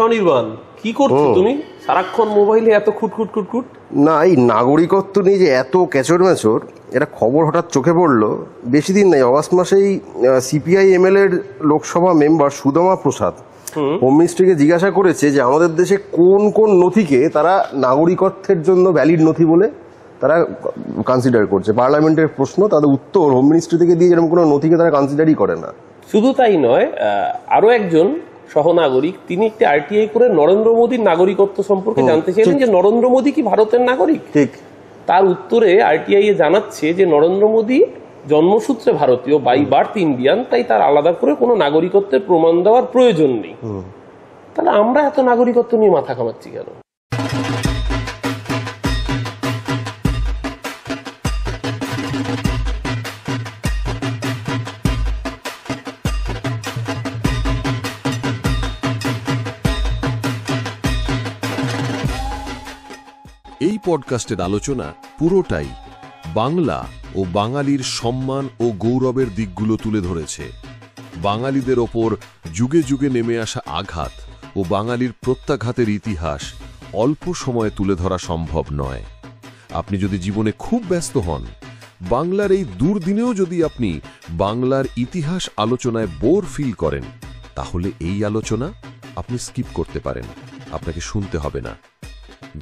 অনির্বাণ, কি করছো তুমি সারাক্ষণ মোবাইলে এত খুটখুট খুটখুট? না, এই নাগরিকত্ব নিয়ে যে এত ক্যাচর ম্যাচর, এটা খবর হঠাৎ চোখে পড়লো। বেশি দিন নাই, অগাস্ট মাসেই সিপিআই এমএল এর লোকসভা মেম্বার সুদামা প্রসাদ হোম মিনিস্ট্রিকে জিজ্ঞাসা করেছে যে আমাদের দেশে কোন কোন নথিকে তারা নাগরিকত্বের জন্য ভ্যালিড নথি বলে তারা কনসিডার করছে। পার্লামেন্টের প্রশ্ন, তাদের উত্তর হোম মিনিস্ট্রি থেকে দিয়ে যেরকম কোনো নথিকে তারা কনসিডারই করে না। শুধু তাই নয়, আরো একজন সহনাগরিক তিনি একটি আরটিআই করে নরেন্দ্র মোদীর নাগরিকত্ব সম্পর্কে জানতে চাইলেন যে নরেন্দ্র মোদী কি ভারতের নাগরিক। ঠিক, তার উত্তরে আরটিআই জানাচ্ছে যে নরেন্দ্র মোদী জন্মসূত্রে ভারতীয়, বাই বার্থ ইন্ডিয়ান, তাই তার আলাদা করে কোনো নাগরিকত্বের প্রমাণ দেওয়ার প্রয়োজন নেই। তাহলে আমরা এত নাগরিকত্ব নিয়ে মাথা ঘামাচ্ছি কেন? এই পডকাস্টের আলোচনা পুরোটাই বাংলা ও বাঙালির সম্মান ও গৌরবের দিকগুলো তুলে ধরেছে। বাঙালিদের ওপর যুগে যুগে নেমে আসা আঘাত ও বাঙালির প্রত্যাঘাতের ইতিহাস অল্প সময়ে তুলে ধরা সম্ভব নয়। আপনি যদি জীবনে খুব ব্যস্ত হন, বাংলার এই দুর্দিনেও যদি আপনি বাংলার ইতিহাস আলোচনায় বোর ফিল করেন, তাহলে এই আলোচনা আপনি স্কিপ করতে পারেন, আপনাকে শুনতে হবে না।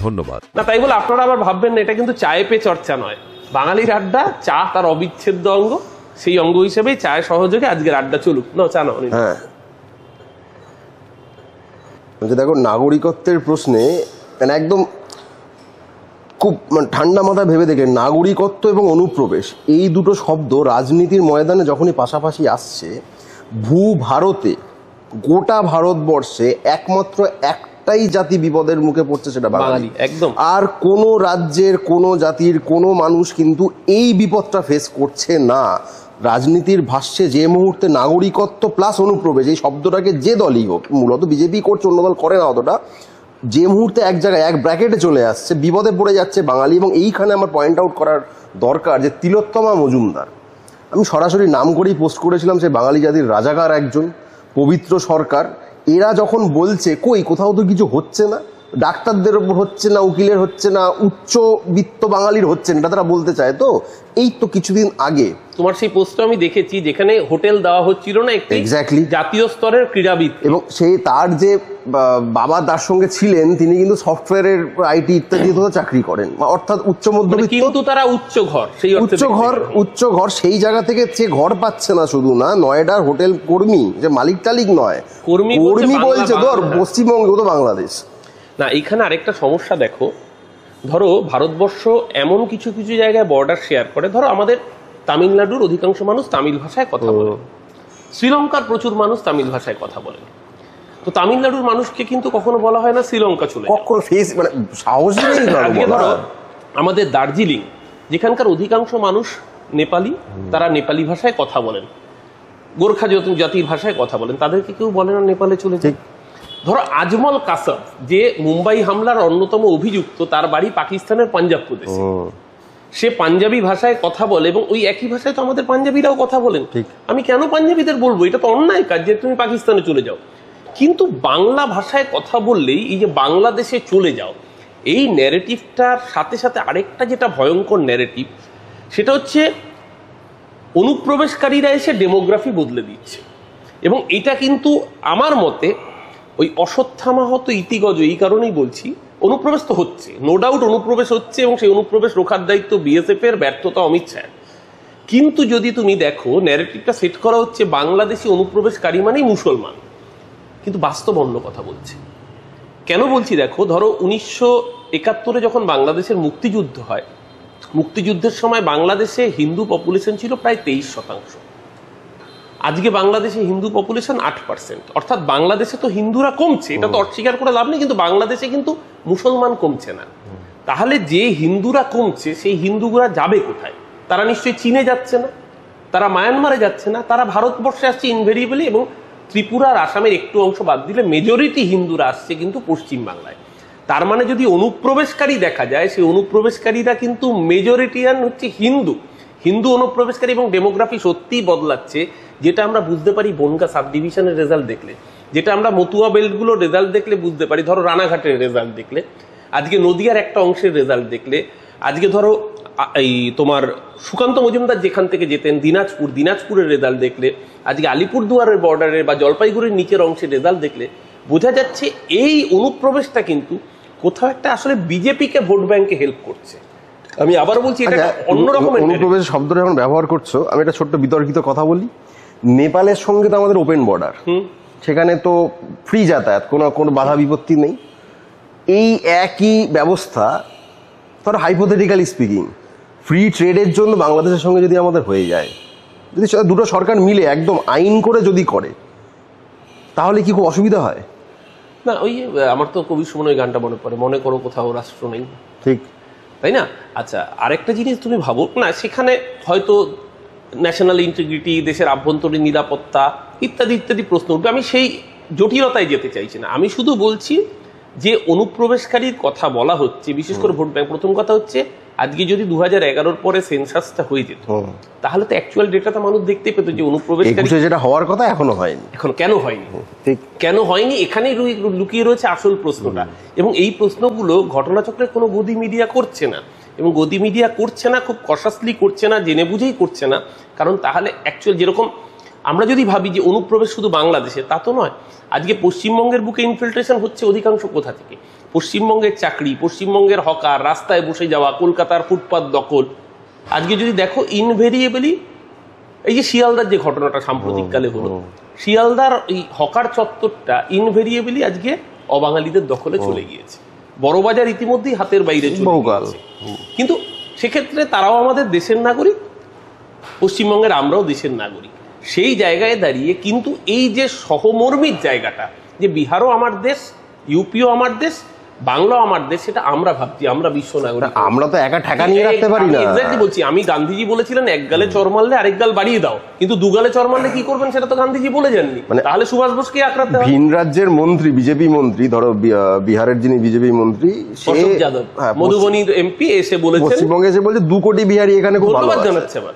ধন্যবাদ। না, তাই বলে আপনারা আবার ভাববেন না এটা কিন্তু চায়ে পে চর্চা নয়। বাঙালির আড্ডা, চা তার অবিচ্ছেদ্য অঙ্গ, সেই অঙ্গ হিসেবেই চায়ের সহযোগে আজকের আড্ডা চলুক। না, চা না। হ্যাঁ, দেখো, নাগরিকত্বের প্রশ্নে একদম খুব ঠান্ডা মাথায় ভেবে দেখে, নাগরিকত্ব এবং অনুপ্রবেশ এই দুটো শব্দ রাজনীতির ময়দানে যখনই পাশাপাশি আসছে, ভারতে, গোটা ভারতবর্ষে একমাত্র একটাই জাতি বিপদের মুখে পড়ছে, সেটা বাঙালি। একদম। আর কোনো রাজ্যের, কোনো জাতির, কোনো মানুষ কিন্তু এই বিপদটা ফেস করছে না। রাজনীতির ভাষ্যে যে মুহূর্তে নাগরিকত্ব প্লাস অনুপ্রবেশ এই শব্দটাকে যে দলই হোক, মূলত বিজেপি করছে, অন্য দল করে না অতটা, যে মুহূর্তে এক জায়গায় এক ব্র্যাকেটে চলে আসছে, বিপদে পড়ে যাচ্ছে বাঙালি। এবং এইখানে আমার পয়েন্ট আউট করার দরকার যে তিলোত্তমা মজুমদার, আমি সরাসরি নাম করেই পোস্ট করেছিলাম, সে বাঙালি জাতির রাজাকার একজন, পবিত্র সরকার। এরা যখন বলছে কই কোথাও তো কিছু হচ্ছে না, ডাক্তারদের ওপর হচ্ছে না, উকিলের হচ্ছে না, উচ্চবিত্ত বাঙালির হচ্ছে না, এটা তারা বলতে চায়। তো এই তো কিছুদিন আগে তোমার সেই পোস্ট আমি দেখেছি যেখানে হোটেল দেওয়া হচ্ছিল না একটি এক্স্যাক্টলি জাতীয় স্তরের ক্রীড়াবিদ, এবং সেই তার যে বাবা তার সঙ্গে ছিলেন, তিনি কিন্তু সফটওয়্যারের আইটি ইত্যাদি চাকরি করেন, অর্থাৎ উচ্চ মধ্যবিত্ত, কিন্তু তারা উচ্চ ঘর, সেই উচ্চ ঘর, সেই জায়গা থেকে সে ঘর পাচ্ছে না। শুধু না, নয়ডার হোটেল কর্মী, যে মালিক টালিক নয়, কর্মী বলছে ধর পশ্চিমবঙ্গ তো বাংলাদেশ না। এখানে আরেকটা সমস্যা দেখো, ধরো ভারতবর্ষ এমন কিছু কিছু জায়গায় বর্ডার শেয়ার করে। ধরো আমাদের তামিলনাড়ুর অধিকাংশ মানুষ তামিল ভাষায় কথা বলে, শ্রীলঙ্কার প্রচুর মানুষ তামিল ভাষায় কথা বলে। তো তামিলনাড়ুর মানুষকে কিন্তু কখনো বলা হয় না শ্রীলঙ্কা চলে, কখনো ফেস মানে সাহসী নেই। ধরো আমাদের দার্জিলিং, যেখানকার অধিকাংশ মানুষ নেপালি, তারা নেপালি ভাষায় কথা বলেন, গোর্খা জাতির ভাষায় কথা বলেন, তাদেরকে কেউ বলে না নেপালে চলে যায়। ধরো আজমল কাসব, যে মুম্বাই হামলার অন্যতম অভিযুক্ত, তার বাড়ি পাকিস্তানের পাঞ্জাব প্রদেশে, সে পাঞ্জাবি ভাষায় কথা বলে এবং ওই একই ভাষায় তো আমাদের পাঞ্জাবিরাও কথা বলেন। আমি কেন পাঞ্জাবিদের বলবো? এটা তো অন্যায় কাজ যে তুমি পাকিস্তানে চলে যাও। কিন্তু বাংলা ভাষায় কথা বললেই এই যে বাংলাদেশে চলে যাও, এই ন্যারেটিভটার সাথে সাথে আরেকটা যেটা ভয়ঙ্কর ন্যারেটিভ, সেটা হচ্ছে অনুপ্রবেশকারীরা এসে ডেমোগ্রাফি বদলে দিচ্ছে। এবং এটা কিন্তু আমার মতে ওই অশ্বত্থামাহত ইতিগজ, এই কারণেই বলছি, অনুপ্রবেশ তো হচ্ছে, নো ডাউট অনুপ্রবেশ হচ্ছে, এবং সেই অনুপ্রবেশ রোখার দায়িত্ব বিএসএফ এর, ব্যর্থতা অমিত শাহ। কিন্তু যদি তুমি দেখো ন্যারেটিভটা সেট করা হচ্ছে বাংলাদেশি অনুপ্রবেশকারী মানেই মুসলমান, কিন্তু বাস্তব অন্য কথা বলছে। কেন বলছি দেখো, ধরো 1971 যখন বাংলাদেশের মুক্তিযুদ্ধ হয়, মুক্তিযুদ্ধের সময় বাংলাদেশে হিন্দু পপুলেশন ছিল প্রায় 23%। আজকে বাংলাদেশে হিন্দু পপুলেশন 8%, অর্থাৎ বাংলাদেশে তো হিন্দুরা কমছে, এটা তো অস্বীকার করে লাভ নেই, কিন্তু বাংলাদেশে কিন্তু মুসলমান কমছে না। তাহলে যে হিন্দুরা কমছে সেই হিন্দুরা যাবে কোথায়? তারা নিশ্চয়ই চীনে যাচ্ছে না, তারা মায়ানমারে যাচ্ছে না, তারা ভারতবর্ষে আসছে ইনভেরিয়েবলি। এবং ত্রিপুরা আর আসামের একটু অংশ বাদ দিলে মেজরিটি হিন্দুরা আসছে কিন্তু পশ্চিম বাংলায়। তার মানে যদি অনুপ্রবেশকারী দেখা যায়, সেই অনুপ্রবেশকারীরা কিন্তু মেজরিটিয়ান হচ্ছে হিন্দু, হিন্দু অনুপ্রবেশকারী। এবং ডেমোগ্রাফি সত্যিই বদলাচ্ছে, যেটা আমরা বুঝতে পারি বনগা সাব ডিভিশনের রেজাল্ট দেখলে। যেটা আমরা মতুয়া বেল্টগুলোর রেজাল্ট দেখলে বুঝতে পারি। ধরো রানাঘাটের রেজাল্ট দেখলে, আজকে নদিয়ার একটা অংশের রেজাল্ট দেখলে, আজকে ধরো এই তোমার সুকান্ত মজুমদার যেখান থেকে যেতেন দিনাজপুরের রেজাল্ট দেখলে, আজকে আলিপুরদুয়ারের বর্ডারের বা জলপাইগুড়ির নিচের অংশের রেজাল্ট দেখলে বোঝা যাচ্ছে এই অনুপ্রবেশটা কিন্তু কোথাও একটা আসলে বিজেপিকে ভোট ব্যাংকে হেল্প করছে। আমি আবার বলছি এটা অন্যরকম অনুপ্রবেশ শব্দটা এখন ব্যবহার করছো। আমি একটা ছোট্ট বিতর্কিত কথা বলি। নেপালের সঙ্গে তো আমাদের ওপেন বর্ডার, সেখানে তো ফ্রি যাতায়াত, কোনো বাধা বিপত্তি নেই। এই একই ব্যবস্থা ধরো হাইপোথেটিক্যালি স্পিকিং ফ্রি ট্রেডের জন্য বাংলাদেশের সঙ্গে যদি আমাদের হয়ে যায়, যদি দুটো সরকার মিলে একদম আইন করে যদি করে, তাহলে কি খুব অসুবিধা হয়? না, ওই আমার তো কবি সুমনের গানটা মনে পড়ে, মনে করো কোথাও রাষ্ট্র নেই, ঠিক তাই না? আচ্ছা, আরেকটা জিনিস তুমি ভাবো না, সেখানে হয়তো ন্যাশনাল ইন্টিগ্রিটি, দেশের আভ্যন্তরীণ নিরাপত্তা ইত্যাদি ইত্যাদি প্রশ্ন উঠবে। আমি সেই জটিলতায় যেতে চাইছি না। আমি শুধু বলছি যে অনুপ্রবেশকারীর কথা বলা হচ্ছে, বিশেষ করে ভোট ব্যাংক। প্রথম কথা হচ্ছে, আজকে যদি 2011 পরে সেন্সাসটা হয়ে যেত, তাহলে তো অ্যাকচুয়াল ডেটাটা মানুষ দেখতে পেত যে অনুপ্রবেশকারী যেটা হওয়ার কথা এখনো হয়নি। এখন কেন হয়নি, কেন হয়নি, এখানেই লুকিয়ে রয়েছে আসল প্রশ্নটা। এবং এই প্রশ্নগুলো ঘটনাচক্রে কোনো গদি মিডিয়া করছে না, এবং গদি মিডিয়া করছে না, খুব কশাসলি করছে না, জেনে বুঝেই করছে না। কারণ তাহলে অ্যাকচুয়াল যেরকম আমরা যদি ভাবি যে অনুপ্রবেশ শুধু বাংলাদেশে, তা তো নয়। আজকে পশ্চিমবঙ্গের বুকে ইনফিল্ট্রেশন হচ্ছে অধিকাংশ কোথা থেকে? পশ্চিমবঙ্গের চাকরি, পশ্চিমবঙ্গের হকার, রাস্তায় বসে যাওয়া, কলকাতার ফুটপাত দখল। আজকে যদি দেখো ইনভেরিয়েবলি, এই যে শিয়ালদার যে ঘটনাটা সাম্প্রতিককালে হলো, শিয়ালদার এই হকার চত্বরটা ইনভেরিয়েবলি আজকে অবাঙালিদের দখলে চলে গিয়েছে। বড়বাজার ইতিমধ্যেই হাতের বাইরে চলে গেছে। কিন্তু সেক্ষেত্রে তারাও আমাদের দেশের নাগরিক, পশ্চিমবঙ্গের আমরাও দেশের নাগরিক। সেই জায়গায় দাঁড়িয়ে কিন্তু এই যে সহমর্মিক জায়গাটা, যে বিহারও আমার দেশ, ইউপিও আমার দেশ, বাংলাও আমার দেশ, সেটা আমরা ভাবছি আমরা বিশ্ব নাগরিক। আমরা তো একা ঠেকা নিয়ে রাখতে পারি না। এক্স্যাক্টলি বলছি আমি, গান্ধীজি বলেছিলেন এক গালে চর মারলে আরেক গাল বাড়িয়ে দাও, কিন্তু দু গালে চর মারলে কি করবেন সেটা তো গান্ধীজি বলে যাননি। তাহলে সুভাষ বোসকে আক্রান্ত হবে। ভিন রাজ্যের মন্ত্রী, বিজেপি মন্ত্রী, ধরো বিহারের যিনি বিজেপি মন্ত্রী অশোক যাদব, মধুবনীর এমপি, এসে বলেছেন, পশ্চিমবঙ্গে এসে বলছে 2 কোটি বিহারি এখানে খুব ভালো আছে।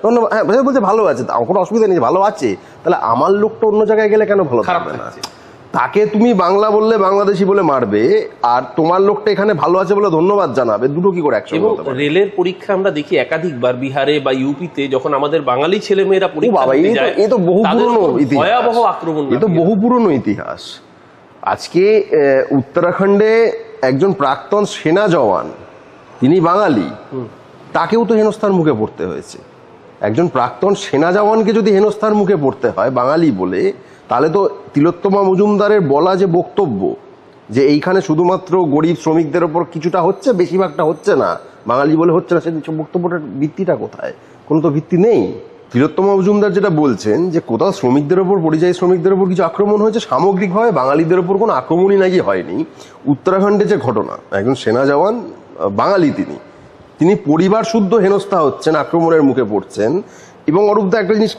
ধন্যবাদ। হ্যাঁ, বলছে ভালো আছে, কোনো অসুবিধা নেই, ভালো আছে। তাহলে আমার লোকটা অন্য জায়গায় গেলে কেন ভালো থাকবে না? তাকে তুমি বাংলা বললে বাংলাদেশি বলে মারবে, আর তোমার লোকটা এখানে ভালো আছে বলে ধন্যবাদ জানাবে, দুটো কি করে একসঙ্গে হতে পারে? রেলের পরীক্ষা আমরা দেখি একাধিকবার বিহারে বা ইউপিতে, যখন আমাদের বাঙালি ছেলেমেয়েরা পরীক্ষা দিতে যায়, এই তো বহু পুরনো ইতিহাস, ভয়াবহ আক্রমণ, এই তো বহু পুরনো ইতিহাস। আজকে উত্তরাখণ্ডে একজন প্রাক্তন সেনা জওয়ান, তিনি বাঙালি, তাকেও তো হেনস্থার মুখে পড়তে হয়েছে। একজন প্রাক্তন সেনা জওয়ানকে যদি হেনস্থার মুখে পড়তে হয় বাঙালি বলে, তাহলে তো তিলোত্তমা মজুমদারের বলা যে বক্তব্য যে এইখানে শুধুমাত্র গরিব শ্রমিকদের ওপর কিছুটা হচ্ছে, বেশিরভাগটা হচ্ছে না, বাঙালি বলে হচ্ছে না, সেই বক্তব্যটার ভিত্তিটা কোথায়? কোনো তো ভিত্তি নেই। তিলোত্তমা মজুমদার যেটা বলছেন যে কোথাও শ্রমিকদের ওপর, পরিযায়ী শ্রমিকদের ওপর কিছু আক্রমণ হয়েছে, সামগ্রিকভাবে বাঙালিদের ওপর কোনো আক্রমণই নাকি হয়নি। উত্তরাখণ্ডে যে ঘটনা, একজন সেনা জওয়ান বাঙালি, তিনি পরিবার শুদ্ধ হেনস্থা হচ্ছেন, আক্রমণের মুখে পড়ছেন। এবং অরূপদা একটা জিনিস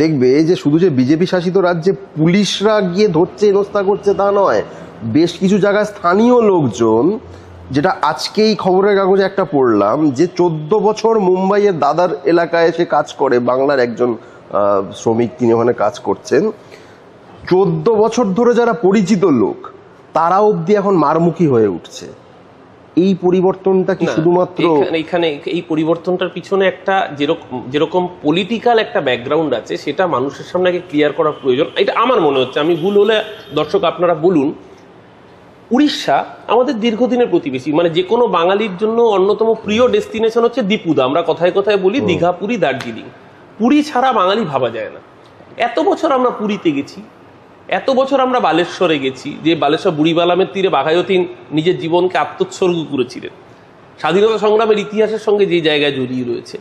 দেখবে যে শুধু যে বিজেপি শাসিত রাজ্যে পুলিশরা গিয়ে ধরছে, হেনস্থা করছে তা নয়, বেশ কিছু জায়গায় স্থানীয় লোকজন, যেটা আজকেই খবরের কাগজে একটা পড়লাম, যে 14 বছর মুম্বাইয়ের দাদার এলাকায় এসে কাজ করে, বাংলার একজন শ্রমিক, তিনি ওখানে কাজ করছেন। 14 বছর ধরে যারা পরিচিত লোক, তারা অবধি এখন মারমুখী হয়ে উঠছে। এই পরিবর্তনটা কি শুধুমাত্র এখানে, এই পরিবর্তনটার পিছনে একটা যেরকম পলিটিক্যাল একটা ব্যাকগ্রাউন্ড আছে, সেটা মানুষের সামনে আগে ক্লিয়ার করা প্রয়োজন। এটা আমার মনে হচ্ছে, আমি ভুল হলে দর্শক আপনারা বলুন। উড়িষ্যা আমাদের দীর্ঘদিনের প্রতিবেশী, মানে যে কোনো বাঙালির জন্য অন্যতম প্রিয় ডেস্টিনেশন হচ্ছে দীপুদা। আমরা কথায় কথায় বলি দীঘা, পুরী, দার্জিলিং। পুরী ছাড়া বাঙালি ভাবা যায় না। এত বছর আমরা পুরীতে গেছি, এত বছর আমরা বালেশ্বরে গেছি, যে বালেশ্বর বুড়িবালামের তীরে বাঘাযতীন নিজের জীবনকে আত্মোৎসর্গ করেছিলেন, স্বাধীনতা সংগ্রামের ইতিহাসের সঙ্গে যে জায়গায় জড়িয়ে রয়েছে,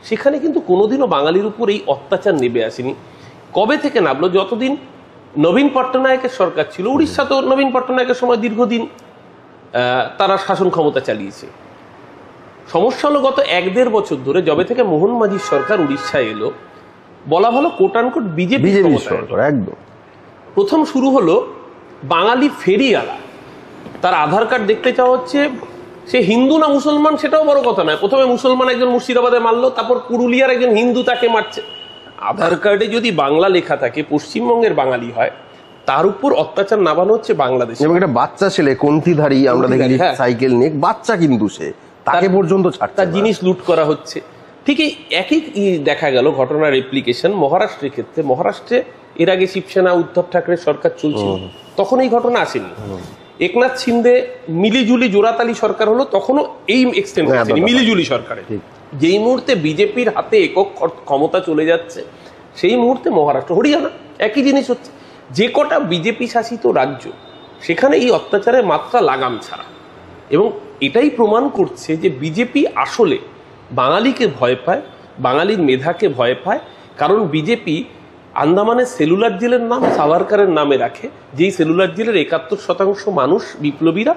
সেখানে কিন্তু কোনোদিনও বাঙালির উপর এই অত্যাচার নেমে আসেনি। কবে থেকে নামলো? যতদিন নবীন পট্টনায়কের সরকার ছিল। উড়িষ্যা তো নবীন পট্টনায়কের সময় দীর্ঘদিন তারা শাসন ক্ষমতা চালিয়েছে। সমস্যা হলো গত 1-1.5 বছর ধরে, যবে থেকে মোহন মাঝির সরকার উড়িষ্যায় এলো, বলা ভালো কোট আনকোট বিজেপি সরকার একদম। প্রথম শুরু হলো বাঙালি ফেরিওয়ালা, তার আধার কার্ড দেখতে চাওয়া হচ্ছে, সে হিন্দু না মুসলমান সেটাও বড় কথা নয়। প্রথমে মুসলমান একজন মুর্শিদাবাদে মারলো, তারপর পুরুলিয়ার একজন হিন্দু তাকে মারছে। আধার কার্ডে যদি বাংলা লেখা থাকে, পশ্চিমবঙ্গের বাঙালি হয়, তার উপর অত্যাচার নামানো হচ্ছে বাংলাদেশে। এবং একটা বাচ্চা ছেলে কণ্ঠিধারী আমরা দেখি হ্যাঁ। সাইকেল নিয়ে, বাচ্চা কিন্তু সে, তাকে পর্যন্ত ছাড়ছে তার না। জিনিস লুট করা হচ্ছে। ঠিক একই দেখা গেল ঘটনার রেপ্লিকেশন মহারাষ্ট্রের ক্ষেত্রে। মহারাষ্ট্রে এর আগে শিবসেনা উদ্ধব ঠাকরের সরকার চলছিল, তখন এই ঘটনা আসেনি। একনাথ শিন্দে মিলিজুলি জোড়াতালি সরকার হলো, তখনও এই এক্সটেন্ট আসেনি মিলিজুলি সরকারে। যেই মুহূর্তে বিজেপির হাতে একক ক্ষমতা চলে যাচ্ছে, সেই মুহূর্তে মহারাষ্ট্র, হরিয়ানা একই জিনিস হচ্ছে। যে কটা বিজেপি শাসিত রাজ্য, সেখানে এই অত্যাচারের মাত্রা লাগাম ছাড়া। এবং এটাই প্রমাণ করছে যে বিজেপি আসলে বাঙালিকে ভয় পায়, বাঙালির মেধাকে ভয় পায়। কারণ বিজেপি আন্দামানের সেলুলার জেলের নাম সাভারকারের নামে রাখে, যেই সেলুলার জেলের 71% মানুষ বিপ্লবীরা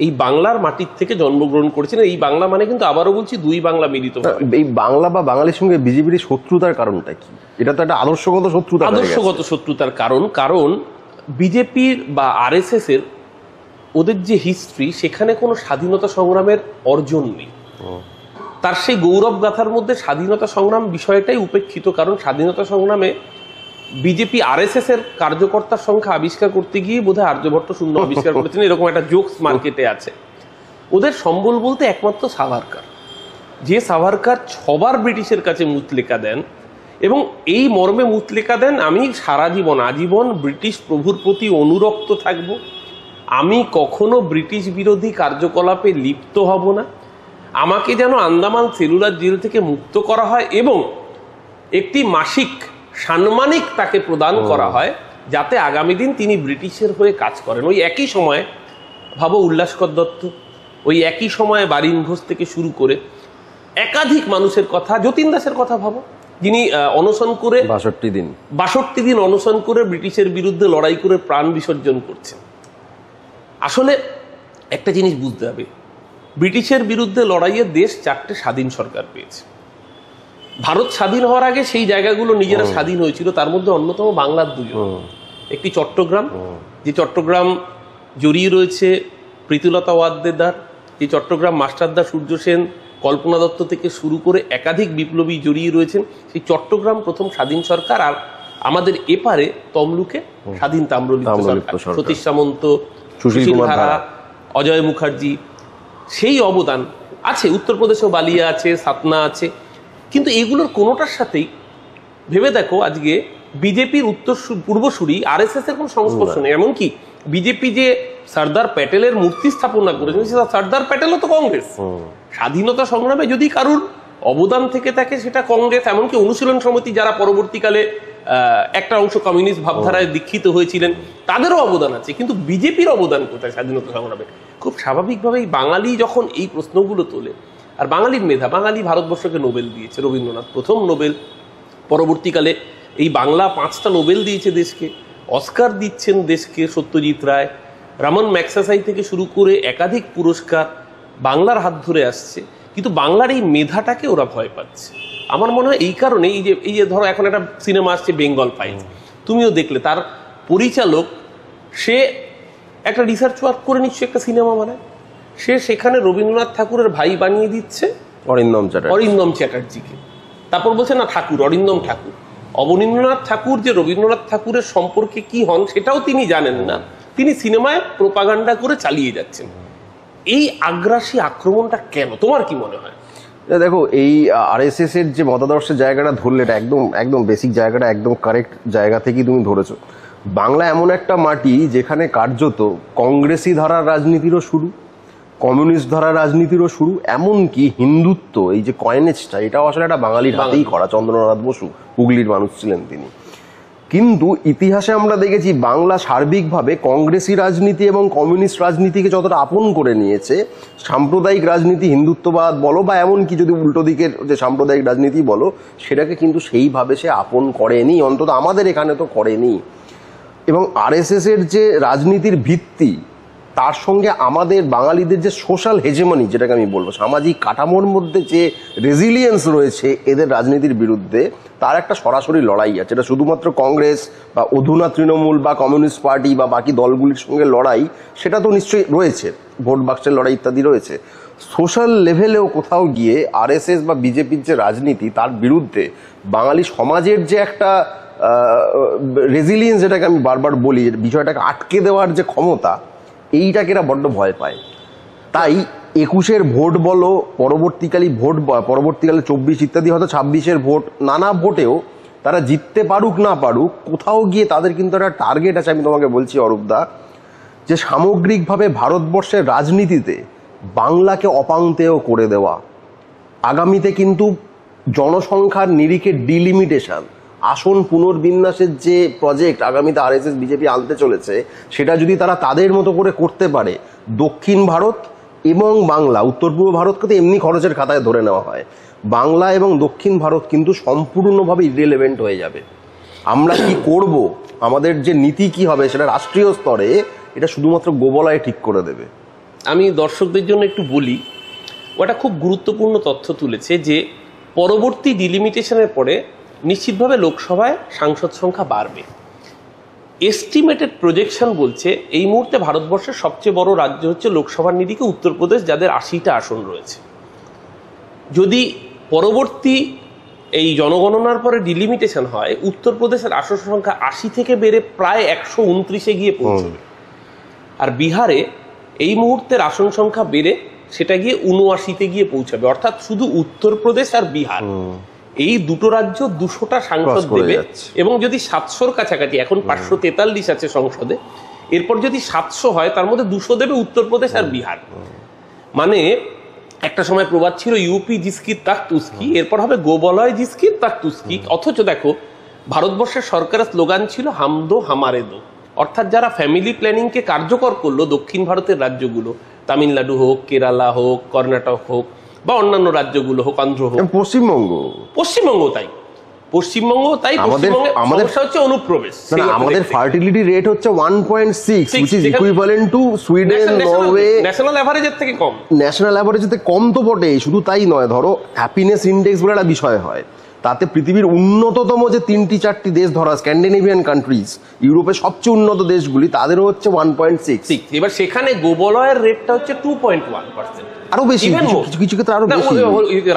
এই বাংলার মাটির থেকে জন্মগ্রহণ করেছেন। এই বাংলা মানে কিন্তু আবারও বলছি দুই বাংলা মিলিত। এই বাংলা বা বাঙালির সঙ্গে বিজেপির শত্রুতার কারণটা কি? এটা তো একটা আদর্শগত শত্রুতা। আদর্শগত শত্রুতার কারণ বিজেপির বা আরএসএস এর ওদের যে হিস্ট্রি, সেখানে কোনো স্বাধীনতা সংগ্রামের অর্জন নেই। তার সেই গৌরব গাথার মধ্যে স্বাধীনতা সংগ্রাম বিষয়টাই উপেক্ষিত। কারণ স্বাধীনতা সংগ্রামে বিজেপি আরএসএস এর কার্যকর্তার সংখ্যা আবিষ্কার করতে গিয়ে বোধহয় আর্যভট্ট শূন্য আবিষ্কার করেছেন, এরকম একটা জোকস মার্কেটে আছে। ওদের সম্বল বলতে একমাত্র সাভারকার, যে সাভারকার 6 বার ব্রিটিশের কাছে মুচলেকা দেন এবং এই মর্মে মুচলেকা দেন, আমি সারা জীবন আজীবন ব্রিটিশ প্রভুর প্রতি অনুরক্ত থাকব, আমি কখনো ব্রিটিশ বিরোধী কার্যকলাপে লিপ্ত হব না, আমাকে যেন আন্দামান সেলুলার জেল থেকে মুক্ত করা হয় এবং একটি মাসিক সাম্মানিক তাকে প্রদান করা হয়, যাতে আগামী দিন তিনি ব্রিটিশের হয়ে কাজ করেন। ওই একই সময়ে ভাবো উল্লাসকর দত্ত, ওই একই সময়ে বারিন ঘোষ থেকে শুরু করে একাধিক মানুষের কথা, যতীন দাসের কথা ভাবো, যিনি অনশন করে 62 দিন অনশন করে ব্রিটিশের বিরুদ্ধে লড়াই করে প্রাণ বিসর্জন করছেন। আসলে একটা জিনিস বুঝতে হবে, ব্রিটিশের বিরুদ্ধে লড়াইয়ে দেশ 4টে স্বাধীন সরকার পেয়েছে। ভারত স্বাধীন হওয়ার আগে সেই জায়গাগুলো নিজেরা স্বাধীন হয়েছিল, তার মধ্যে অন্যতম বাংলার দুজন, একটি চট্টগ্রাম, যে চট্টগ্রাম জড়িয়ে রয়েছে প্রীতিলতা ওয়াদ্দেদার, যে চট্টগ্রাম মাস্টারদা সূর্য সেন কল্পনা দত্ত থেকে শুরু করে একাধিক বিপ্লবী জড়িয়ে রয়েছেন। সেই চট্টগ্রাম প্রথম স্বাধীন সরকার। আর আমাদের এপারে তমলুকে স্বাধীন তাম্রলিপ্ত সরকার, সতীশ সামন্ত, সুশীল ধারা, অজয় মুখার্জি, সেই অবদান আছে। উত্তরপ্রদেশেও বালিয়া আছে, সাতনা আছে, কিন্তু এগুলোর কোনোটার সাথেই ভেবে দেখো আজকে বিজেপির পূর্বসূরি আরএসএস এর কোনো সংস্পর্শ নেই। এমনকি বিজেপি যে সর্দার প্যাটেলের মূর্তি স্থাপনা করেছেন, সর্দার প্যাটেলও তো কংগ্রেস। স্বাধীনতা সংগ্রামে যদি কারুর অবদান থেকে থাকে সেটা কংগ্রেস। এমনকি অনুশীলন সমিতি যারা পরবর্তীকালে একটা অংশ কমিউনিস্ট ভাবধারায় দীক্ষিত হয়েছিলেন, তাদেরও অবদান আছে। কিন্তু বিজেপির অবদান কোথায় স্বাধীনতা সংগ্রামে? খুব স্বাভাবিকভাবেই বাঙালি যখন এই প্রশ্নগুলো তোলে, আর বাঙালির মেধা, বাঙালি ভারতবর্ষকে নোবেল দিয়েছে, রবীন্দ্রনাথ প্রথম নোবেল, পরবর্তীকালে এই বাংলা 5টা নোবেল দিয়েছে দেশকে, অস্কার দিচ্ছেন দেশকে সত্যজিৎ রায়, রামন ম্যাগসাসাই থেকে শুরু করে একাধিক পুরস্কার বাংলার হাত ধরে আসছে। কিন্তু বাংলার এই মেধাটাকে ওরা ভয় পাচ্ছে। আমার মনে হয় এই কারণে এই যে ধরো এখন একটা সিনেমা আসছে বেঙ্গল ফাইলস, তুমিও দেখলে, তার পরিচালক সে একটা রিসার্চ ওয়ার্ক করে নিচ্ছে একটা সিনেমা, মানে সে সেখানে রবীন্দ্রনাথ ঠাকুরের ভাই বানিয়ে দিচ্ছে অরিন্দম চ্যাটার্জিকে। তারপর বলছে না ঠাকুর, অরিন্দম ঠাকুর। অবনীন্দ্রনাথ ঠাকুর যে রবীন্দ্রনাথ ঠাকুরের সম্পর্কে কি হন সেটাও তিনি জানেন না, তিনি সিনেমায় প্রোপাগান্ডা করে চালিয়ে যাচ্ছেন। এই আগ্রাসী আক্রমণটা কেন, তোমার কি মনে হয়? দেখো, এই আরএসএস এর যে মতাদর্শের জায়গাটা ধরলে, এটা একদম বেসিক জায়গাটা একদম কারেক্ট জায়গা থেকেই তুমি ধরেছো। বাংলা এমন একটা মাটি যেখানে কার্যত কংগ্রেসি ধারার রাজনীতিরও শুরু, কমিউনিস্ট ধারার রাজনীতিরও শুরু, এমনকি হিন্দুত্ব, এই যে কয়েনেজটা, এটাও আসলে একটা বাঙালির হাতেই করা। চন্দ্রনাথ বসু হুগলির মানুষ ছিলেন তিনি। কিন্তু ইতিহাসে আমরা দেখেছি বাংলা সার্বিকভাবে কংগ্রেসি রাজনীতি এবং কমিউনিস্ট রাজনীতিকে যতটা আপন করে নিয়েছে, সাম্প্রদায়িক রাজনীতি, হিন্দুত্ববাদ বলো বা এমনকি যদি উল্টো দিকের যে সাম্প্রদায়িক রাজনীতি বলো, সেটাকে কিন্তু সেইভাবে সে আপন করেনি, অন্তত আমাদের এখানে তো করেনি। এবং আরএসএস এর যে রাজনীতির ভিত্তি, তার সঙ্গে আমাদের বাঙালিদের যে সোশ্যাল হেজেমনি, যেটাকে আমি বলবো সামাজিক কাঠামোর মধ্যে যে রেজিলিয়েন্স রয়েছে এদের রাজনীতির বিরুদ্ধে, তার একটা সরাসরি লড়াই আছে। এটা শুধুমাত্র কংগ্রেস বা অধুনা তৃণমূল বা কমিউনিস্ট পার্টি বা বাকি দলগুলির সঙ্গে লড়াই, সেটা তো নিশ্চয়ই রয়েছে, ভোট বাক্সের লড়াই ইত্যাদি রয়েছে। সোশ্যাল লেভেলেও কোথাও গিয়ে আরএসএস বা বিজেপির যে রাজনীতি, তার বিরুদ্ধে বাঙালি সমাজের যে একটা রেজিলিয়েন্স, যেটাকে আমি বারবার বলি, বিষয়টাকে আটকে দেওয়ার যে ক্ষমতা, এইটাকে এরা বড্ড ভয় পায়। তাই 21-এর ভোট বলো, পরবর্তীকালে 24 ইত্যাদি, হয়তো 26-এর ভোট, নানা ভোটেও তারা জিততে পারুক না পারুক, কোথাও গিয়ে তাদের কিন্তু একটা টার্গেট আছে। আমি তোমাকে বলছি অরূপদা, যে সামগ্রিকভাবে ভারতবর্ষের রাজনীতিতে বাংলাকে অপাংতেয় করে দেওয়া। আগামীতে কিন্তু জনসংখ্যার নিরিখে ডিলিমিটেশন, আসন পুনর্বিন্যাসের যে প্রজেক্ট আগামীতে আরএসএস বিজেপি আনতে চলেছে, সেটা যদি তারা তাদের মতো করে করতে পারে, দক্ষিণ ভারত এবং বাংলা, উত্তর পূর্ব ভারতকে তো এমনি খরচের খাতায় ধরে নেওয়া হয়, বাংলা এবং দক্ষিণ ভারত কিন্তু সম্পূর্ণভাবে ইররিলেভেন্ট হয়ে যাবে। আমরা কি করব, আমাদের যে নীতি কি হবে, সেটা রাষ্ট্রীয় স্তরে এটা শুধুমাত্র গোবলায় ঠিক করে দেবে। আমি দর্শকদের জন্য একটু বলি, ওটা খুব গুরুত্বপূর্ণ তথ্য তুলেছে যে পরবর্তী ডিলিমিটেশনের পরে নিশ্চিতভাবে লোকসভায় সাংসদ সংখ্যা বাড়বে। এস্টিমেটেড প্রজেকশন বলছে এই মুহূর্তে ভারতবর্ষের সবচেয়ে বড় রাজ্য হচ্ছে লোকসভার নিরিখে উত্তরপ্রদেশ, যাদের 80টা আসন রয়েছে। যদি পরবর্তী এই জনগণনার পরে ডিলিমিটেশন হয়, উত্তরপ্রদেশের আসন সংখ্যা 80 থেকে বেড়ে প্রায় 129-এ গিয়ে পৌঁছবে। আর বিহারে এই মুহূর্তের আসন সংখ্যা বেড়ে সেটা গিয়ে 79-তে গিয়ে পৌঁছাবে। অর্থাৎ শুধু উত্তরপ্রদেশ আর বিহার, এই দুটো রাজ্য 200টা সাংসদ দেবে। এবং যদি 700-র কাছাকাছি, এখন 543 আছে সংসদে, এরপর যদি 700 হয়, তার মধ্যে 200 দেবে উত্তরপ্রদেশ আর বিহার। মানে একটা সময় প্রবাদ ছিল ইউপি জিসকি তাখত উসকি, এরপর হবে গোবলয় জিসকি তাখত উসকি। অথচ দেখো, ভারতবর্ষের সরকারের স্লোগান ছিল হাম দো হামারে দো। অর্থাৎ যারা ফ্যামিলি প্ল্যানিংকে কার্যকর করলো দক্ষিণ ভারতের রাজ্যগুলো, তামিলনাড়ু হোক, কেরালা হোক, কর্ণাটক হোক, বা অন্যান্য রাজ্যগুলো হোক, অন্ধ্র হোক, পশ্চিমবঙ্গ তাই। আমাদের হচ্ছে অনুপ্রবেশ। আমাদের ফার্টিলিটি রেট হচ্ছে 1.6, which is equivalent to Sweden, Norway. National অ্যাভারেজের থেকে কম। ন্যাশনাল অ্যাভারেজের থেকে কম তো বটে, শুধু তাই নয়, ধরো হ্যাপিনেস ইন্ডেক্স বলে একটা বিষয় হয়, তাতে পৃথিবীর উন্নততম যে 3-4টি দেশ ধরা, স্ক্যান্ডিনেভিয়ান কান্ট্রিজ, ইউরোপের সবচেয়ে উন্নত দেশগুলি, তাদেরও হচ্ছে 1.6। এবার সেখানে গোবলয়ের রেটটা হচ্ছে 2.1%, আরো বেশি, কিছু ক্ষেত্রে আরো বেশি।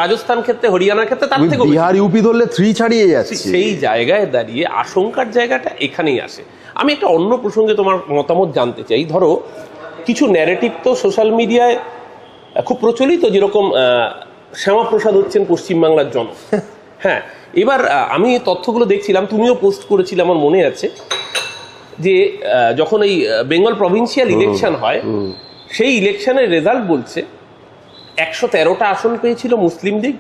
রাজস্থান ক্ষেত্রে, হরিয়ানার ক্ষেত্রে তার থেকে বিহার, ইউপি ধরলে 3 ছাড়িয়ে যাচ্ছে। সেই জায়গায় দাঁড়িয়ে আশঙ্কার জায়গাটা এখানেই আসে। আমি একটা অন্য প্রসঙ্গে তোমার মতামত জানতে চাই। ধরো কিছু ন্যারেটিভ তো সোশ্যাল মিডিয়ায় খুব প্রচলিত, যেরকম শ্যামাপ্রসাদ হচ্ছেন পশ্চিমবাংলার জনক। হ্যাঁ, এবার আমি তথ্যগুলো দেখছিলাম, তুমিও পোস্ট করেছিলে, আমার মনে আছে, যে যখন এই বেঙ্গল প্রভিন্সিয়াল ইলেকশন হয়, সেই ইলেকশনের রেজাল্ট বলছে 113টা আসন পেয়েছিল মুসলিম লীগ,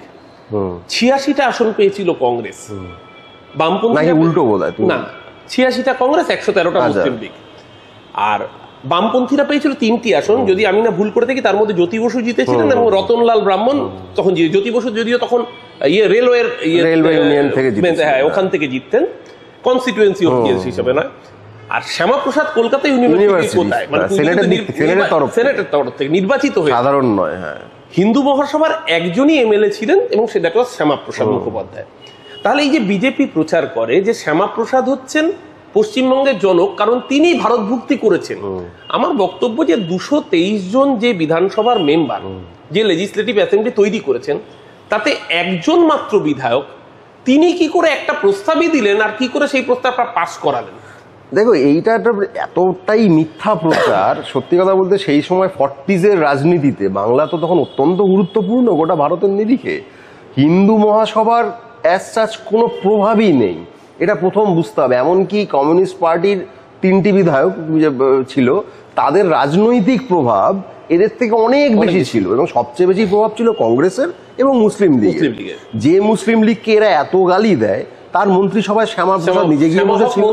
86টা আসন পেয়েছিল কংগ্রেস। বামপন্থী উল্টো বোধহয়, না, 86টা কংগ্রেস, 113টা মুসলিম লীগ। আর বামপন্থীরা পেয়েছিল 3টি আসন, যদি আমি না ভুল করে থাকি, তার মধ্যে জ্যোতি বসু জিতেছিলেন এবং রতনলাল ব্রাহ্মণ তখন জ্যোতি বসু যদিও তখন রেলওয়ে ইউনিয়ন থেকে, হ্যাঁ, ওখান থেকে জিততেন, কনস্টিটিউয়েন্সি অফিস হিসেবে নয়। আর শ্যামাপ্রসাদ কলকাতা ইউনিভার্সিটি কোথায়, মানে সেনেটের তরফ থেকে নির্বাচিত হয়ে, সাধারণ নয়, হ্যাঁ, হিন্দু মহাসভার একজনই এমএলএ ছিলেন, এবং সেটা হচ্ছে শ্যামাপ্রসাদ মুখোপাধ্যায়। তাহলে এই যে বিজেপি প্রচার করে যে শ্যামাপ্রসাদ হচ্ছেন পশ্চিমবঙ্গের জনক, কারণ তিনি ভারতভুক্তি করেছেন, আমার বক্তব্য যে 223 জন যে বিধানসভার মেম্বার, যে লেজিসলেটিভ অ্যাসেম্বলি তৈরি করেছেন, তাতে একজন মাত্র বিধায়ক, তিনি কি করে একটা প্রস্তাবই দিলেন, আর কি করে সেই প্রস্তাবটা পাস করালেন? দেখো, এইটা এতটাই মিথ্যা প্রচার। সত্যি কথা বলতে, সেই সময় 40s-এর রাজনীতিতে বাংলা তো তখন অত্যন্ত গুরুত্বপূর্ণ গোটা ভারতের নিরিখে। হিন্দু মহাসভার অ্যাজ সাচ কোনো প্রভাবই নেই, এটা প্রথম বুঝতে হবে। এমনকি কমিউনিস্ট পার্টির 3টি বিধায়ক ছিল, তাদের রাজনৈতিক প্রভাব এদের থেকে অনেক বেশি ছিল, এবং সবচেয়ে বেশি প্রভাব ছিল কংগ্রেসের এবং মুসলিম লীগের। যে মুসলিম লীগকে এরা এত গালি দেয়, তার মন্ত্রিসভায় শ্যামাপ্রসাদ নিজে গিয়ে বসেছিল।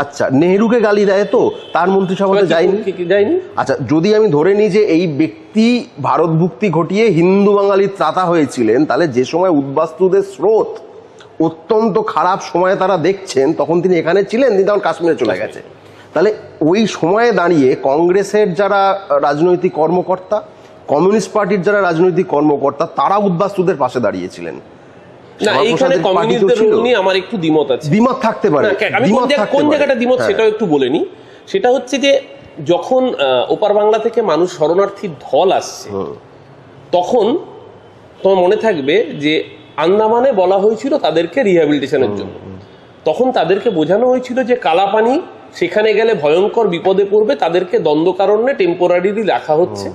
আচ্ছা, নেহরুকে গালি দেয় তো, তার মন্ত্রিসভাতে যায়নি। আচ্ছা, যদি আমি ধরে নিই যে এই ব্যক্তি ভারতভুক্তি ঘটিয়ে হিন্দু বাঙালির ত্রাতা হয়েছিলেন, তাহলে যে সময় উদ্বাস্তুদের স্রোত অত্যন্ত খারাপ সময়ে তারা দেখছেন, তখন তিনি এখানে ছিলেন, তিনি তখন কাশ্মীরে চলে গেছে। তাহলে ওই সময়ে দাঁড়িয়ে কংগ্রেসের যারা রাজনৈতিক কর্মকর্তা, কমিউনিস্ট পার্টির যারা রাজনৈতিক কর্মকর্তা, তারা উদ্বাস্তুদের পাশে দাঁড়িয়েছিলেন। না, এইখানে কমিউনিস্টদের রোল নিয়ে আমার একটু দ্বিমত আছে। দ্বিমত থাকতে পারে, আমি কোন জায়গাটা দ্বিমত সেটাও একটু বলে নিই। সেটা হচ্ছে যে যখন ওপার বাংলা থেকে মানুষ শরণার্থীর ঢল আসছে, তখন তোমার মনে থাকবে যে আন্দামানে বলা হয়েছিল তাদেরকে রিহ্যাবিলিটেশনের জন্য। তখন তাদেরকে বোঝানো হয়েছিল যে কালাপানি সেখানে গেলে ভয়ঙ্কর বিপদে পড়বে, তাদেরকে দ্বন্দ্বকারণ্যে টেম্পোরারিলি রাখা হচ্ছে,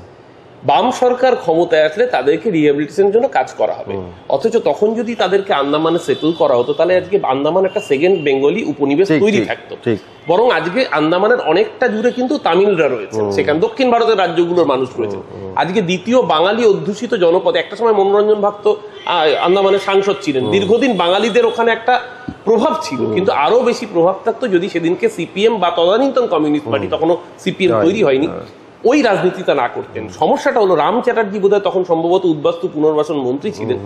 বাম সরকার ক্ষমতায় আসলে তাদেরকে রিহ্যাবিলিটেশনের জন্য কাজ করা হবে। অথচ তখন যদি তাদেরকে আন্দামানে সেটেল করা হতো তাহলে আজকে আন্দামান একটা সেকেন্ড বেঙ্গলি উপনিবেশ তৈরি থাকতো। বরং আজকে আন্দামানের অনেকটা জুড়ে কিন্তু তামিলরা রয়েছে, সেখানে দক্ষিণ ভারতের রাজ্যগুলোর মানুষ রয়েছে। আজকে দ্বিতীয় বাঙালি অধ্যুষিত জনপদ, একটা সময় মনোরঞ্জন ভক্ত আন্দামানের সাংসদ ছিলেন, দীর্ঘদিন বাঙালিদের ওখানে একটা প্রভাব ছিল, কিন্তু আরো বেশি প্রভাব থাকতো যদি সেদিনকে সিপিএম বা তদানীন্তন কমিউনিস্ট পার্টি, তখনও সিপিএম তৈরি হয়নি, ওই রাজনীতিটা না করতেন। সমস্যাটা হলো রাম চ্যাটার্জি বোধহয় তখন সম্ভবত উদ্বাস্তু পুনর্বাসন মন্ত্রী ছিলেন,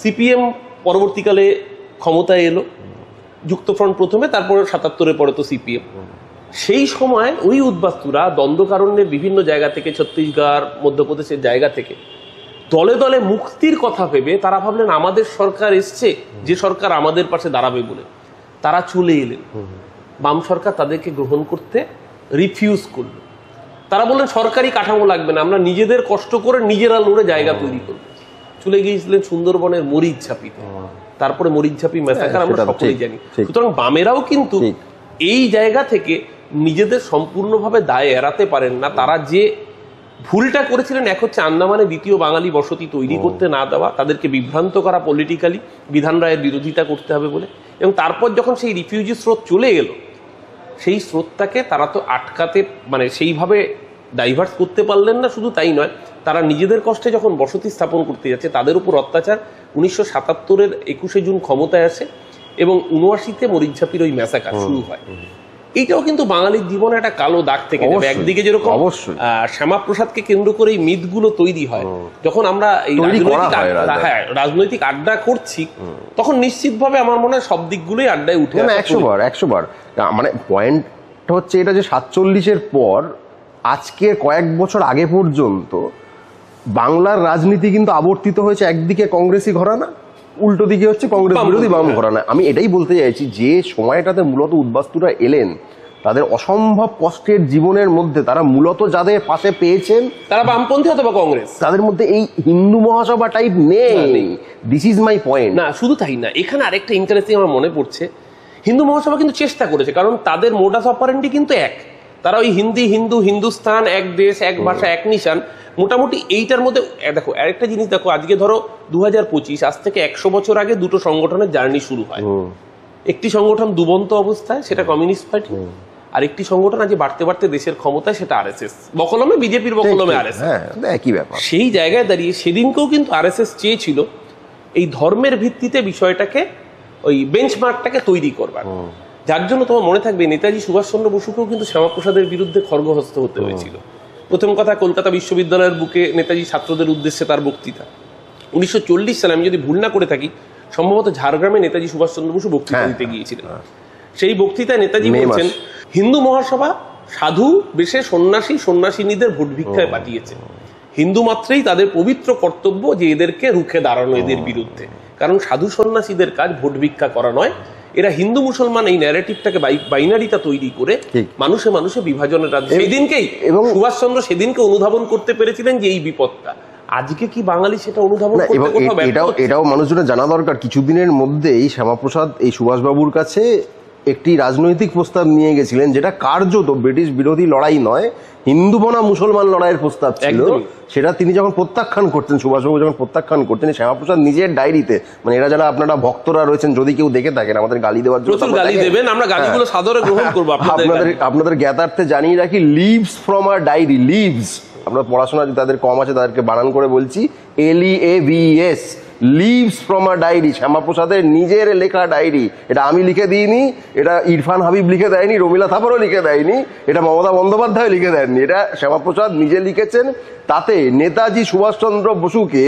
সিপিএম পরবর্তীকালে ক্ষমতায় এলো, যুক্তফ্রন্ট প্রথমে, তারপরে ৭৭-এর পরে তো সিপিএম। সেই সময় ওই উদ্বাস্তুরা দ্বন্দ্বকারণ্যের বিভিন্ন জায়গা থেকে, ছত্তিশগড় মধ্যপ্রদেশের জায়গা থেকে দলে দলে মুক্তির কথা ভেবে তারা ভাবলেন আমাদের সরকার এসছে, যে সরকার আমাদের পাশে দাঁড়াবে বলে, তারা চলে এলেন। বাম সরকার তাদেরকে গ্রহণ করতে রিফিউজ করলো। তারা বললেন সরকারি কাঠামো লাগবে না, আমরা নিজেদের কষ্ট করে নিজেরা লড়ে জায়গা তৈরি করব। চলে গিয়েছিলেন সুন্দরবনের মরিচঝাপিতে, তারপরে মরিচঝাপি ম্যাসাকার আমরা সকলেই জানি। সুতরাং বামেরাও কিন্তু এই জায়গা থেকে নিজেদের সম্পূর্ণভাবে দায় এড়াতে পারেন না। তারা যে ভুলটা করেছিলেন, এক হচ্ছে আন্দামানে দ্বিতীয় বাঙালি বসতি তৈরি করতে না দেওয়া, তাদেরকে বিভ্রান্ত করা পলিটিক্যালি, বিধান রায়ের বিরোধিতা করতে হবে বলে, এবং তারপর যখন সেই রিফিউজি স্রোত চলে এলো, সেই স্রোতটাকে তারা তো আটকাতে, মানে সেইভাবে ডাইভার্ট করতে পারলেন না। শুধু তাই নয়, তারা নিজেদের কষ্টে যখন বসতি স্থাপন করতে যাচ্ছে, তাদের উপর অত্যাচার ১৯৭৭-এর ২১শে জুন ক্ষমতায় আসে এবং ৭৯-তে মরিচঝাপির ওই ম্যাসাকার শুরু হয়। এইটাও কিন্তু বাঙালির জীবনে একটা কালো দাগ থেকে যাবে। একদিকে যেরকম শ্যামাপ্রসাদকে কেন্দ্র করে এই মিথগুলো তৈরি হয়, যখন আমরা এই রাজনৈতিক আড্ডা করছি, তখন নিশ্চিতভাবে আমার মনে হয় সব দিকগুলোই আড্ডায় উঠে ১০০ বার। মানে পয়েন্ট হচ্ছে এটা যে ৪৭-এর পর আজকে কয়েক বছর আগে পর্যন্ত বাংলার রাজনীতি কিন্তু আবর্তিত হয়েছে একদিকে কংগ্রেসি ঘরানা, উল্টো দিকে হচ্ছে কংগ্রেস বিরোধী বাম ঘরানা। আমি এটাই বলতে চাইছি, যে সময়টাতে মূলত উদ্বাস্তুরা এলেন, তাদের অসম্ভব কষ্টের জীবনের মধ্যে তারা মূলত যাদের পাশে পেয়েছেন তারা বামপন্থী অথবা কংগ্রেস, তাদের মধ্যে এই হিন্দু মহাসভা টাইপ নেই। This is my point. না, শুধু তাই না, এখানে আরেকটা ইন্টারেস্টিং আমার মনে পড়ছে, হিন্দু মহাসভা কিন্তু চেষ্টা করেছে, কারণ তাদের মোডাস অপারেন্ডি কিন্তু এক। তারা ওই হিন্দি, হিন্দু, হিন্দুস্তান, এক দেশ, এক ভাষা, এক নিশান, মোটামুটি এইটার মধ্যে। দেখো আরেকটা জিনিস দেখো, আজকে ধরো ২০২৫, আজ থেকে ১০০ বছর আগে দুটো সংগঠনের জার্নি শুরু হয়। একটি সংগঠন দুবন্ত অবস্থায়, সেটা কমিউনিস্ট পার্টি, আর একটি সংগঠন আজ বাড়তে বাড়তে দেশের ক্ষমতায়, সেটা আরএসএস। বকলমে বিজেপির, বকলমে আরএসএস, একই ব্যাপার। সেই জায়গায় দাঁড়িয়ে সেদিনকেও কিন্তু আরএসএস চেয়েছিল এই ধর্মের ভিত্তিতে বিষয়টাকে, ওই বেঞ্চমার্কটাকে তৈরি করবার, যার জন্য তোমার মনে থাকবে নেতাজি সুভাষচন্দ্র বসুকেও কিন্তু শ্যামাপ্রসাদের বিরুদ্ধে খড়গহস্ত হতে হয়েছিল। প্রথম কথা, কলকাতা বিশ্ববিদ্যালয়ের বুকে নেতাজি ছাত্রদের উদ্দেশ্যে তার বক্তৃতা ১৯৪০ সালে, আমি যদি ভুল না করে থাকি, সম্ভবত ঝাড়গ্রামে নেতাজি সুভাষচন্দ্র বসু বক্তৃতা দিতে গিয়েছিলেন। সেই বক্তৃতায় নেতাজি বলছেন, হিন্দু মহাসভা সাধু বেশে সন্ন্যাসিনীদের ভোট ভিক্ষায় পাঠিয়েছে, হিন্দু মাত্রেই তাদের পবিত্র কর্তব্য যে এদেরকে রুখে দাঁড়ানো এদের বিরুদ্ধে, কারণ সাধু সন্ন্যাসীদের কাজ ভোট ভিক্ষা করা নয়। এরা হিন্দু মুসলমান এই ন্যারেটিভটাকে, বাইনারিটা তৈরি করে মানুষে মানুষে বিভাজনের রাজ্য। সেদিনকেই এবং সুভাষচন্দ্র সেদিনকে অনুধাবন করতে পেরেছিলেন যে এই বিপদটা। আজকে কি বাঙালি সেটা অনুধাবন করতে কোথাও ব্যর্থ হচ্ছে? এটাও মানুষজনের জানা দরকার। কিছুদিনের মধ্যেই শ্যামাপ্রসাদ এই সুভাষবাবুর কাছে একটি রাজনৈতিক প্রস্তাব নিয়ে গেছিলেন, যেটা কার্যত ব্রিটিশ বিরোধী লড়াই নয়, হিন্দু বনাম মুসলমান লড়াইয়ের প্রস্তাব ছিল। সেটা তিনি যখন প্রত্যাখ্যান করতেন, সুভাষবাবু যখন প্রত্যাখ্যান করতেন, শ্যামাপ্রসাদ নিজের ডায়েরিতে, মানে এরা যারা আপনারা ভক্তরা রয়েছেন, যদি কেউ দেখে থাকেন, আমাদের গালি দেওয়ার জন্য গালি দেবেন, আমরা গালিগুলো সাদরে গ্রহণ করব। আপনাদের জ্ঞাতার্থে জানিয়ে রাখি, leaves from our diary, leaves. আপনার পড়াশোনা যাদের কম আছে তাদেরকে বানান করে বলছি, LEAVES, leaves from a diary, শ্যামাপ্রসাদের নিজের লেখা ডায়েরি। এটা আমি লিখে দিইনি, এটা ইরফান হাবিব লিখে দেয়নি, রমিলা থাপারও লিখে দেয়নি, এটা মমতা বন্দ্যোপাধ্যায় লিখে দেননি, এটা শ্যামাপ্রসাদ নিজে লিখেছেন। তাতে নেতাজি সুভাষচন্দ্র বসুকে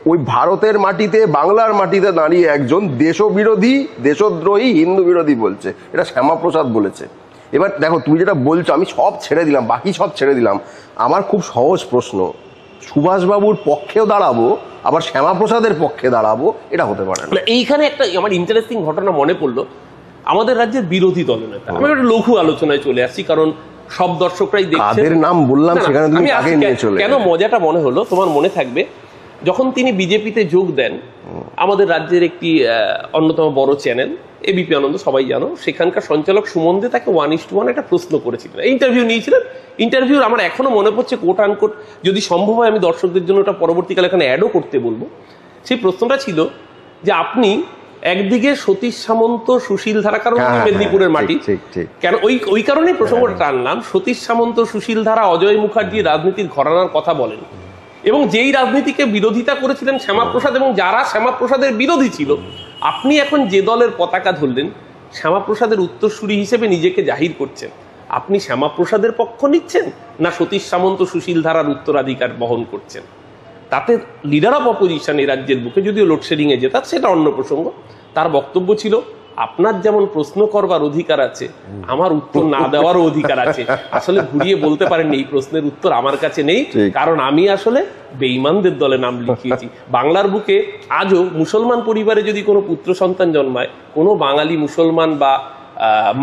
ওই ভারতের মাটিতে, বাংলার মাটিতে দাঁড়িয়ে একজন দেশবিরোধী, দেশদ্রোহী, হিন্দু বিরোধী বলছে। এটা শ্যামাপ্রসাদ বলেছে। এবার দেখো, তুমি যেটা বলছো, আমি সব ছেড়ে দিলাম, বাকি সব ছেড়ে দিলাম। আমার খুব সহজ প্রশ্ন, সুভাষবাবুর পক্ষেও দাঁড়াবো, আবার শ্যামাপ্রসাদের পক্ষে দাঁড়াবো, এটা হতে পারে না। এইখানে একটা আমার ইন্টারেস্টিং ঘটনা মনে পড়লো। আমাদের রাজ্যের বিরোধী দলনেতা, আমি একটা লঘু আলোচনায় চলে আসছি, কারণ সব দর্শকরাই দেখছে, কাদের নাম বললাম সেখানে তুমি আগে নিয়ে চলে। কেন মজাটা মনে হলো, তোমার মনে থাকবে, যখন তিনি বিজেপিতে যোগ দেন, আমাদের রাজ্যের একটি অন্যতম বড় চ্যানেল এবিপি আনন্দ, সবাই জানো, সেখানকার সঞ্চালক সুমন দে তাকে 1:1 একটা প্রশ্ন করেছিলেন, ইন্টারভিউ নিয়েছিলেন। ইন্টারভিউ আমার এখনো মনে পড়ছে, কোট আনকোট, যদি সম্ভব হয় আমি দর্শকদের জন্য ওটা পরবর্তীকালে এখানে অ্যাডও করতে বলবো। সেই প্রশ্নটা ছিল যে আপনি একদিকে সতীশ সামন্ত, সুশীল ধারা, কারণ মেদিনীপুরের মাটি, কেন ওই কারণেই প্রসঙ্গটা টানলাম, সতীশ সামন্ত, সুশীল ধারা, অজয় মুখার্জি রাজনীতির ঘরানার কথা বলেন, এবং যেই রাজনীতিকে বিরোধিতা করেছিলেন শ্যামাপ্রসাদ এবং যারা শ্যামাপ্রসাদের বিরোধী ছিল, আপনি এখন যে দলের পতাকা ধরলেন শ্যামাপ্রসাদের উত্তরসূরি হিসেবে নিজেকে জাহির করছেন, আপনি শ্যামাপ্রসাদের পক্ষ নিচ্ছেন না সতীশ সামন্ত, সুশীল ধারার উত্তরাধিকার বহন করছেন? তাতে লিডার অফ অপোজিশন এই রাজ্যের বুকে, যদিও লোডশেডিং এ যেত সেটা অন্য প্রসঙ্গ, তার বক্তব্য ছিল আপনার যেমন প্রশ্ন করবার অধিকার আছে, আমার উত্তর না দেওয়ারও অধিকার আছে। আসলে ঘুরিয়ে বলতে পারেন এই প্রশ্নের উত্তর আমার কাছে নেই, কারণ আমি আসলে বেঈমানদের দলে নাম লিখিয়েছি। বাংলার বুকে আজও মুসলমান পরিবারে যদি কোনো পুত্র সন্তান জন্মায়, কোনো বাঙালি মুসলমান বা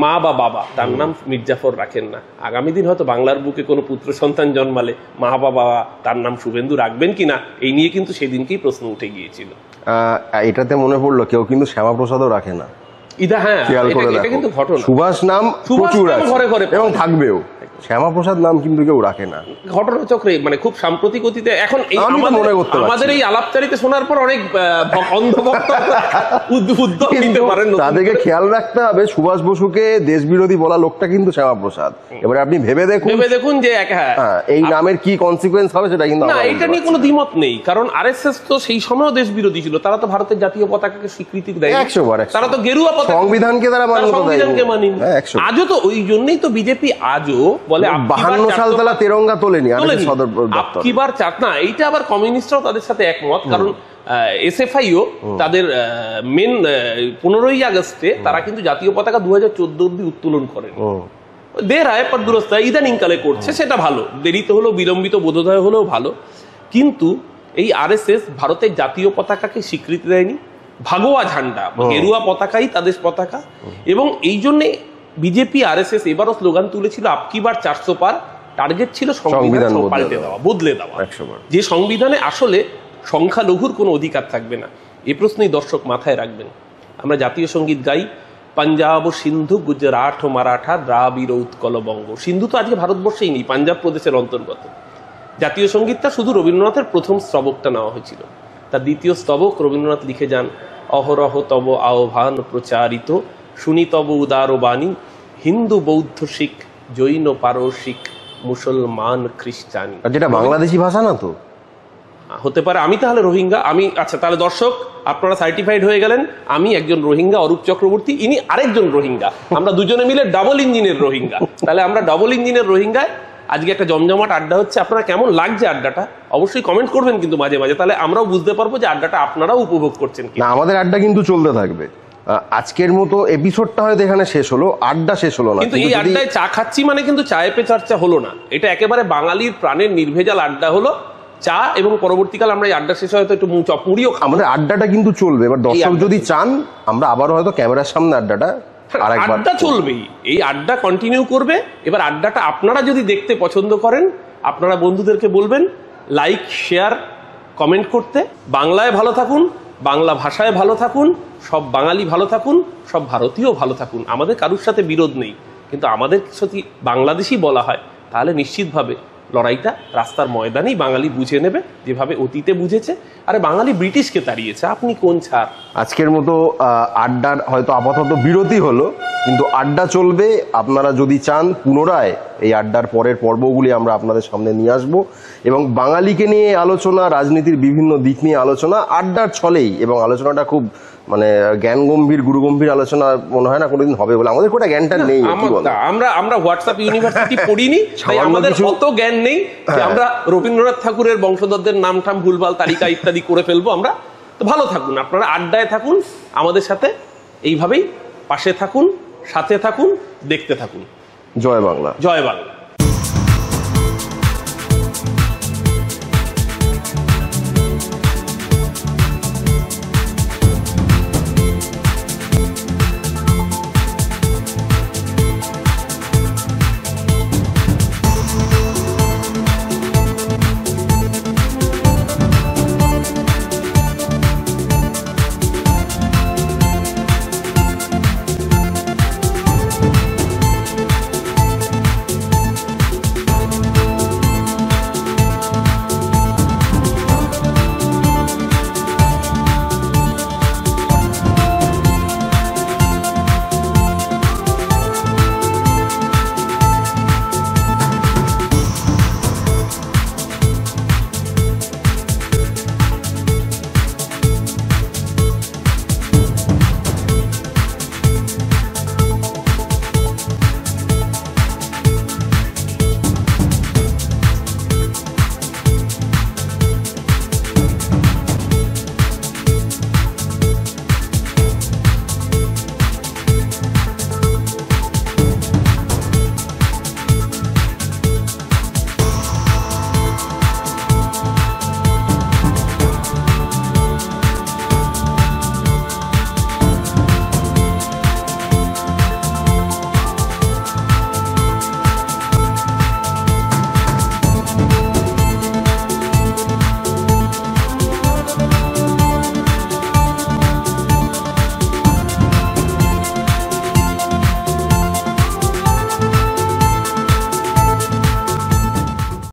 মা বা বাবা তার নাম মির্জাফর রাখেন না। আগামী দিন হয়তো বাংলার বুকে কোনো পুত্র সন্তান জন্মালে মা বা বাবা তার নাম শুভেন্দু রাখবেন কিনা, এই নিয়ে কিন্তু সেদিনকেই প্রশ্ন উঠে গিয়েছিল। এটাতে মনে পড়লো কেউ কিন্তু শ্যামাপ্রসাদও রাখে না। হ্যাঁ, এটা কিন্তু ঘটনা। সুভাষ নাম প্রচুর আছে ঘরে ঘরে এবং থাকবেও, শ্যামাপ্রসাদ নাম কিন্তু কেউ রাখে না। ঘটনা চক্রে মানে খুব সাম্প্রতিক অতীতে এখন আমাদের এই আলাপচারিতে শোনার পর অনেক অন্ধভক্ত উদ্যোগ নিতে পারেন। তাদেরকে খেয়াল রাখতে হবে, সুভাষ বসুকে দেশবিরোধী বলা লোকটা কিন্তু শ্যামাপ্রসাদ। এবারে আপনি ভেবে দেখুন যে এই নামের কি কনসিকুয়েন্স হবে সেটা কিন্তু না, এটা নিয়ে কোনো দ্বিমত নেই, কারণ আরএসএস তো সেই সময়ও দেশ বিরোধী ছিল, তারা তো ভারতের জাতীয় পতাকাকে স্বীকৃতি দেয় 100 তারা তো গেরুয়া পতাকা, সংবিধানকে তারা সংবিধানকে মানেনি। আজও তো ওই জন্যই তো বিজেপি আজও বলে 52 সাল তারা তেরঙ্গা তোলেনি সদর দপ্তর, কিবার চাট না। এইটা আবার কমিউনিস্টরাও তাদের সাথে একমত, কারণ এসএফআইও তাদের মেন 15ই আগস্টে তারা কিন্তু জাতীয় পতাকা 2014 অব্দি উত্তোলন করেন। দের আয় পর দুরস্তা ইদানিং কালে করছে, সেটা ভালো, দেরিতে হলেও বিলম্বিত বোধোদয় হলেও ভালো। কিন্তু এই আরএসএস ভারতের জাতীয় পতাকাকে স্বীকৃতি দেয়নি, ভাগোয়া ঝান্ডা, গেরুয়া পতাকাই তাদের পতাকা। এবং এই জন্যে বিজেপি আরএসএস এবারও স্লোগান তুলেছিল আপকি বার 400 পার, টার্গেট ছিল সংবিধান পাল্টে দেওয়া, বদলে দেওয়া, যে সংবিধানে আসলে সংখ্যালঘুর কোনো অধিকার থাকবে না। এই প্রশ্নই দর্শক মাথায় রাখবেন। আমরা জাতীয় সঙ্গীত গাই, পাঞ্জাব, সিন্ধু, গুজরাট, মারাঠা, দ্রাবিড়, উৎকল, বঙ্গ। সিন্ধু তো আজকে ভারতবর্ষেই নেই, পাঞ্জাব প্রদেশের অন্তর্গত। জাতীয় সঙ্গীতটা শুধু রবীন্দ্রনাথের প্রথম স্তবকটা নেওয়া হয়েছিল, তার দ্বিতীয় স্তবক রবীন্দ্রনাথ লিখে যান, অহরহ তব আহ্বান প্রচারিত, শুনি তব উদার বাণী, হিন্দু, বৌদ্ধ, শিখ, জৈন, পারসিক, মুসলমান, খ্রিস্টানি। যেটা বাংলাদেশি ভাষা না তো হতে পারে। আমি তাহলে রোহিঙ্গা, আমি আচ্ছা তাহলে দর্শক আপনারা সার্টিফাইড হয়ে গেলেন, আমি একজন রোহিঙ্গা, অরূপ চক্রবর্তী ইনি আরেকজন রোহিঙ্গা, আমরা দুজনে মিলে ডাবল ইঞ্জিনের রোহিঙ্গা। তাহলে আমরা ডাবল ইঞ্জিনের রোহিঙ্গায় আজকে একটা জমজমাট আড্ডা হচ্ছে। আপনারা কেমন লাগছে আড্ডাটা অবশ্যই কমেন্ট করবেন কিন্তু মাঝে মাঝে, তাহলে আমরাও বুঝতে পারবো যে আড্ডাটা আপনারাও উপভোগ করছেন কি। আমাদের আড্ডা কিন্তু চলতে থাকবে। আজকের মতো এপিসোডটা হয়তো এখানে শেষ হলো, আড্ডা শেষ হলো না, কিন্তু এই আড্ডায় চা খাচ্ছি মানে কিন্তু চায়ে পে চর্চা হলো না, এটা একেবারে বাঙালির প্রাণের নির্ভেজাল আড্ডা হলো চা, এবং পরবর্তীকাল আমরা এই আড্ডা শেষে হয়তো একটু চপমুড়িও খাবো। আমাদের আড্ডাটা কিন্তু চলবে। এবার দর্শক যদি চান আমরা আবারও হয়তো ক্যামেরার সামনে আড্ডা চলবেই, এই আড্ডা কন্টিনিউ করবে। এবার আড্ডাটা আপনারা যদি দেখতে পছন্দ করেন, আপনারা বন্ধুদেরকে বলবেন লাইক, শেয়ার, কমেন্ট করতে। বাংলায় ভালো থাকুন, বাংলা ভাষায় ভালো থাকুন, সব বাঙালি ভালো থাকুন, সব ভারতীয় ভালো থাকুন। আমাদের কারুর সাথে বিরোধ নেই, কিন্তু আমাদের যদি বাংলাদেশি বলা হয় তাহলে নিশ্চিতভাবে লড়াইটা রাস্তার ময়দানেই বাঙালি বুঝে নেবে, যেভাবে অতীতে বুঝেছে। আরে বাঙালি ব্রিটিশকে তাড়িয়েছে, আপনি কোন ছাড়। আজকের মতো আড্ডার হয়তো আপাতত বিরতি হলো, কিন্তু আড্ডা চলবে। আপনারা যদি চান পুনরায় এই আড্ডার পরের পর্বগুলি আমরা আপনাদের সামনে নিয়ে আসবো, এবং বাঙালিকে নিয়ে আলোচনা, রাজনীতির বিভিন্ন দিক নিয়ে আলোচনা আড্ডার ছলেই, এবং আলোচনাটা খুব মানে জ্ঞান গম্ভীর, গুরু গম্ভীর আলোচনা মনে হয় না কোনোদিন হবে বলে। আমাদের কোটা জ্ঞানটা নেই, আমরা হোয়াটসঅ্যাপ ইউনিভার্সিটি পড়িনি, তাই আমাদের অত জ্ঞান নেই যে আমরা রবীন্দ্রনাথ ঠাকুরের বংশধরদের নাম টাম ভুলভাল তালিকা ইত্যাদি করে ফেলবো। আমরা তো ভালো থাকুন, আপনারা আড্ডায় থাকুন, আমাদের সাথে এইভাবেই পাশে থাকুন, সাথে থাকুন, দেখতে থাকুন। জয় বাংলা, জয় বাংলা।